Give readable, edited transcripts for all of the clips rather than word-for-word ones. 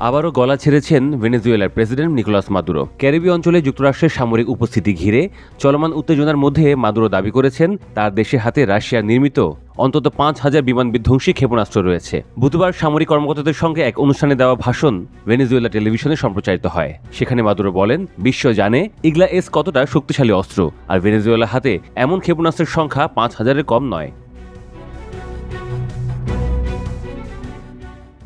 আবারও গলা ছেড়েছেন ভেনেজুয়েলার প্রেসিডেন্ট নিকোলাস মাদুরো। ক্যারিবীয় অঞ্চলে যুক্তরাষ্ট্রের সামরিক উপস্থিতি ঘিরে চলমান উত্তেজনার মধ্যে মাদুরো দাবি করেছেন তার দেশের হাতে রাশিয়া নির্মিত অন্তত 5,000 বিমান বিধ্বংসী ক্ষেপণাস্ত্র রয়েছে। বুধবার সামরিক কর্মকর্তাদের সঙ্গে এক অনুষ্ঠানে দেওয়া ভাষণ ভেনেজুয়েলা টেলিভিশনে সম্প্রচারিত হয়। সেখানে মাদুরো বলেন, বিশ্ব জানে ইগলা-এস কতটা শক্তিশালী অস্ত্র, আর ভেনেজুয়েলার হাতে এমন ক্ষেপণাস্ত্রের সংখ্যা 5,000-এর কম নয়।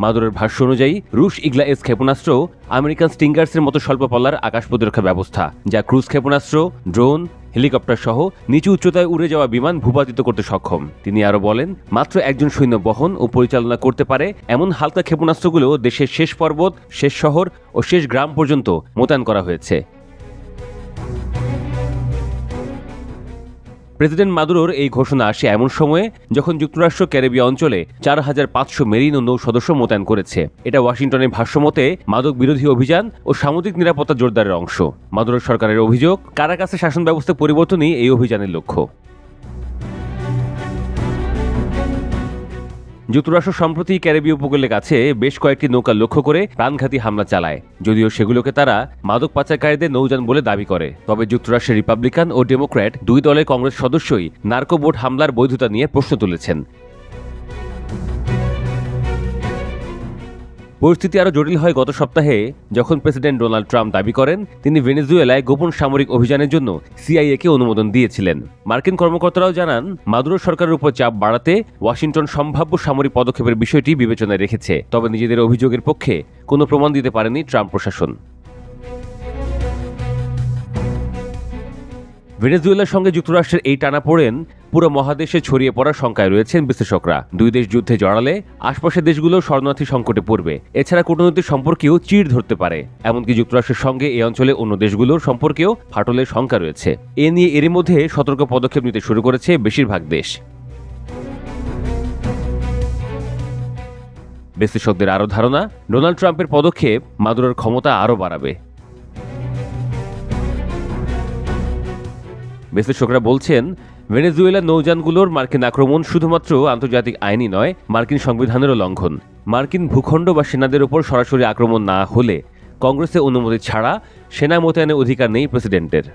মাদুরোর ভাষ্য অনুযায়ী রুশ ইগলা-এস ক্ষেপণাস্ত্র আমেরিকান স্টিঙ্গার্সের মতো স্বল্প পাল্লার আকাশ প্রতিরক্ষা ব্যবস্থা, যা ক্রুজ ক্ষেপণাস্ত্র, ড্রোন, হেলিকপ্টার সহ নিচু উচ্চতায় উড়ে যাওয়া বিমান ভূপাতিত করতে সক্ষম। তিনি আরও বলেন, মাত্র একজন সৈন্য বহন ও পরিচালনা করতে পারে এমন হালকা ক্ষেপণাস্ত্রগুলো দেশের শেষ পর্বত, শেষ শহর ও শেষ গ্রাম পর্যন্ত মোতায়েন করা হয়েছে। প্রেসিডেন্ট মাদুরোর এই ঘোষণা আসে এমন সময়ে যখন যুক্তরাষ্ট্র ক্যারিবীয় অঞ্চলে 4,500 মেরিন ও নৌ সদস্য মোতায়েন করেছে। এটা ওয়াশিংটনের ভাষ্যমতে মাদক বিরোধী অভিযান ও সামুদ্রিক নিরাপত্তা জোরদারের অংশ। মাদুরো সরকারের অভিযোগ, কারাকাসে শাসন ব্যবস্থা পরিবর্তনই এই অভিযানের লক্ষ্য। যুক্তরাষ্ট্র সম্প্রতি ক্যারিবীয় উপকূলের কাছে বেশ কয়েকটি নৌকা লক্ষ্য করে প্রাণঘাতী হামলা চালায়, যদিও সেগুলোকে তারা মাদক পাচারকারীদের নৌযান বলে দাবি করে। তবে যুক্তরাষ্ট্রের রিপাবলিকান ও ডেমোক্র্যাট দুই দলের কংগ্রেস সদস্যই নার্কো বোট হামলার বৈধতা নিয়ে প্রশ্ন তুলেছেন। পরিস্থিতি আরও জটিল হয় গত সপ্তাহে, যখন প্রেসিডেন্ট ডোনাল্ড ট্রাম্প দাবি করেন তিনি ভেনেজুয়েলায় গোপন সামরিক অভিযানের জন্য সিআইএকে অনুমোদন দিয়েছিলেন। মার্কিন কর্মকর্তারাও জানান, মাদুরো সরকারের উপর চাপ বাড়াতে ওয়াশিংটন সম্ভাব্য সামরিক পদক্ষেপের বিষয়টি বিবেচনায় রেখেছে। তবে নিজেদের অভিযোগের পক্ষে কোনো প্রমাণ দিতে পারেনি ট্রাম্প প্রশাসন। ভেনেজুয়েলার সঙ্গে যুক্তরাষ্ট্রের এই টানাপোড়েন পুরো মহাদেশে ছড়িয়ে পড়ার শঙ্কায় রয়েছেন বিশ্লেষকরা। দুই দেশ যুদ্ধে জড়ালে আশপাশের দেশগুলো শরণার্থী সংকটে পড়বে। এছাড়া কূটনৈতিক সম্পর্কেও চিড় ধরতে পারে। এমনকি যুক্তরাষ্ট্রের সঙ্গে এই অঞ্চলে অন্য দেশগুলোর সম্পর্কেও ফাটলের শঙ্কা রয়েছে। এ নিয়ে এরই মধ্যে সতর্ক পদক্ষেপ নিতে শুরু করেছে বেশিরভাগ দেশ। বিশ্লেষকদের আরও ধারণা, ডোনাল্ড ট্রাম্পের পদক্ষেপ মাদুরোর ক্ষমতা আরও বাড়াবে। বিশ্লেষকরা বলছেন, ভেনেজুয়েলার নৌযানগুলোর মার্কিন আক্রমণ শুধুমাত্র আন্তর্জাতিক আইনই নয়, মার্কিন সংবিধানেরও লঙ্ঘন। মার্কিন ভূখণ্ড বা সেনাদের ওপর সরাসরি আক্রমণ না হলে কংগ্রেসের অনুমতি ছাড়া সেনা মোতায়েনের অধিকার নেই প্রেসিডেন্টের।